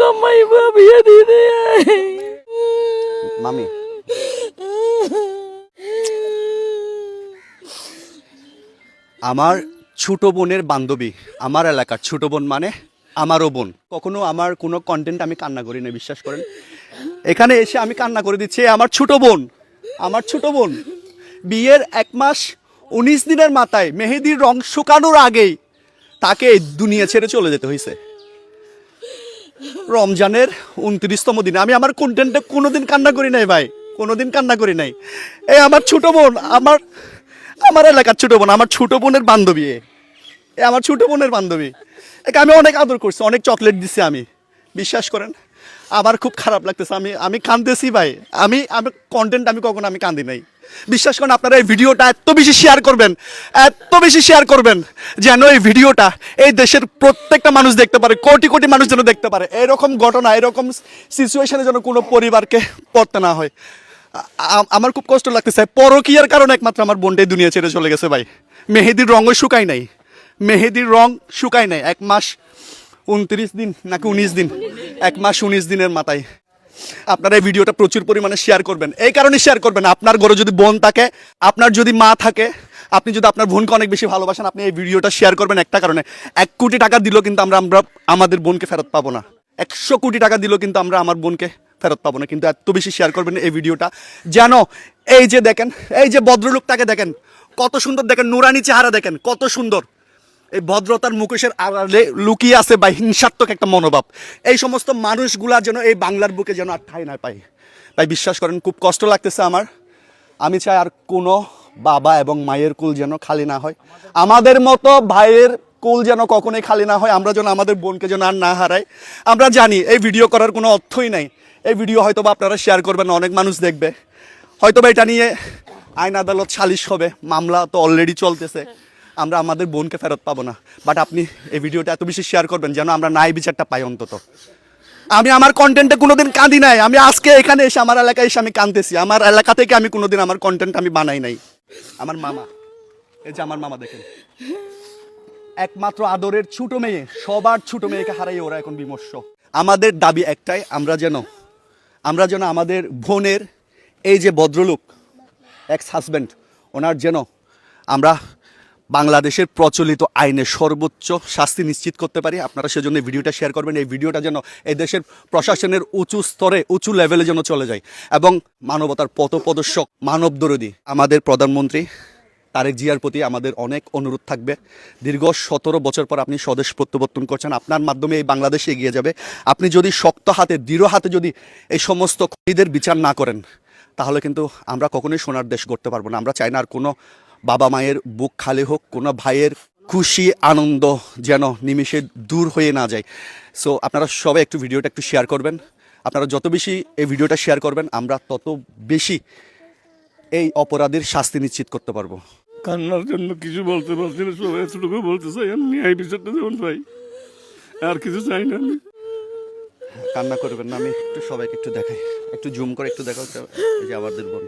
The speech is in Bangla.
কমাই বিয়ে দিয়ে দে মামি আমার ছোট বোনের বান্ধবী, আমার এলাকার ছোট বোন মানে আমারও বোন। কখনো আমার কোনো কন্টেন্ট আমি কান্না করি না, বিশ্বাস করেন। এখানে এসে আমি কান্না করে দিচ্ছি। আমার ছোট বোন, আমার ছোট বোন বিয়ের 1 মাস 19 দিনের মাথায় মেহেদির রং শুকানোর আগেই তাকে এই দুনিয়া ছেড়ে চলে যেতে হয়েছে। রমজানের 29তম দিনে আমি আমার কন্টেন্টে কোনোদিন কান্না করি নাই ভাই, কোনোদিন কান্না করি নাই। এই আমার ছোট বোন, আমার এলাকার ছোট বোন, আমার ছোট বোনের বান্ধবী, এ আমার ছোট বোনের বান্ধবী। একে আমি অনেক আদর করছি, অনেক চকলেট দিছি আমি, বিশ্বাস করেন। আমার খুব খারাপ লাগতেছে, আমি কাঁদতেছি ভাই। আমি কন্টেন্ট আমি কখনো আমি কাঁদি নাই। বিশ্বাস করেন, আপনারা এই ভিডিওটা এত বেশি শেয়ার করবেন, এত বেশি শেয়ার করবেন যেন এই ভিডিওটা এই দেশের প্রত্যেকটা মানুষ দেখতে পারে, কোটি কোটি মানুষ যেন দেখতে পারে। এরকম ঘটনা, এরকম সিচুয়েশনে যেন কোনো পরিবারকে পড়তে না হয়। আমার খুব কষ্ট লাগতেছে। পরকীয়ার কারণে একমাত্র আমার বোনটাই দুনিয়া ছেড়ে চলে গেছে ভাই। মেহেদির রঙও শুকায় নাই, মেহেদির রং শুকায় নাই 1 মাস 29 দিন নাকি 19 দিন, 1 মাস 19 দিনের মাথায়। আপনারা এই ভিডিওটা প্রচুর পরিমাণে শেয়ার করবেন। এই কারণে শেয়ার করবেন, আপনার ঘরে যদি বোন থাকে, আপনার যদি মা থাকে, আপনি যদি আপনার বোনকে অনেক বেশি ভালোবাসেন, আপনি এই ভিডিওটা শেয়ার করবেন একটা কারণে। 1 কোটি টাকা দিলেও কিন্তু আমরা আমাদের বোনকে ফেরত পাবো না। 100 কোটি টাকা দিলেও কিন্তু আমরা আমার বোনকে ফেরত পাবো না। কিন্তু এত বেশি শেয়ার করবেন এই ভিডিওটা যেন এই যে দেখেন, এই যে ভদ্রলোকটাকে দেখেন কত সুন্দর, দেখেন নুরানি চেহারা দেখেন কত সুন্দর। এই ভদ্রতার মুখোশের আড়ালে লুকিয়ে আছে বা হিংসাত্মক একটা মনোভাব। এই সমস্ত মানুষগুলা যেন এই বাংলার বুকে যেন আর ঠাঁই না পায়। তাই বিশ্বাস করেন, খুব কষ্ট লাগতেছে আমার। আমি চাই আর কোনো বাবা এবং মায়ের কুল যেন খালি না হয়, আমাদের মতো ভাইয়ের কুল যেন কখনোই খালি না হয়। আমরা যেন আমাদের বোনকে যেন আর না হারাই। আমরা জানি এই ভিডিও করার কোনো অর্থই নাই। এই ভিডিও হয়তো বা আপনারা শেয়ার করবেন, অনেক মানুষ দেখবে, হয়তো বা এটা নিয়ে আইন আদালত সালিশ হবে, মামলা তো অলরেডি চলতেছে। আমরা আমাদের বোনকে ফেরত পাবো না। বাট আপনি এই ভিডিওটা এত বেশি শেয়ার করবেন যেন আমরা ন্যায় বিচারটা পাই অন্তত। আমি আমার কন্টেন্টে কোনোদিন কাঁদি নাই। আমি আজকে এখানে এসে আমার এলাকায় এসে আমি কাঁদতেছি। আমার এলাকা থেকে আমি কোনোদিন আমার কন্টেন্ট আমি বানাই নাই। আমার মামা, এই যে আমার মামা দেখেন, একমাত্র আদরের ছোট মেয়ে, সবার ছোট মেয়েকে হারাই ওরা এখন বিমর্ষ। আমাদের দাবি একটাই, আমরা যেন আমাদের বোনের এই যে ভদ্রলোক এক্স হাজব্যান্ড, ওনার যেন আমরা বাংলাদেশের প্রচলিত আইনে সর্বোচ্চ শাস্তি নিশ্চিত করতে পারি। আপনারা সেজন্য ভিডিওটা শেয়ার করবেন। এই ভিডিওটা যেন এই দেশের প্রশাসনের উঁচু স্তরে, উঁচু লেভেলে যেন চলে যায় এবং মানবতার পথপ্রদর্শক, মানবদরদী আমাদের প্রধানমন্ত্রী তারেক জিয়ার প্রতি আমাদের অনেক অনুরোধ থাকবে। দীর্ঘ 17 বছর পর আপনি স্বদেশ প্রত্যাবর্তন করছেন, আপনার মাধ্যমে এই বাংলাদেশ এগিয়ে যাবে। আপনি যদি শক্ত হাতে, দৃঢ় হাতে যদি এই সমস্ত খুনিদের বিচার না করেন, তাহলে কিন্তু আমরা কখনোই সোনার দেশ গড়তে পারবো না। আমরা চাই না আর কোনো বাবা মায়ের বুক খালি হোক, কোনো ভাইয়ের খুশি আনন্দ যেন নিমিষে দূর হয়ে না যায়। সো আপনারা সবাই একটু ভিডিওটা একটু শেয়ার করবেন। আপনারা যত বেশি এই ভিডিওটা শেয়ার করবেন, আমরা তত বেশি এই অপরাধীর শাস্তি নিশ্চিত করতে পারবো। কান্নার জন্য কিছু বলতে পারছি না, সবাই এতটুকু বলতে চাই, আমি ন্যায় বিচারটা যেমন পাই, আর কিছু চাই না। আমি কান্না করবেন না, আমি একটু সবাইকে একটু দেখাই, একটু জুম করে একটু দেখাও, এই যে আমাদের বোন।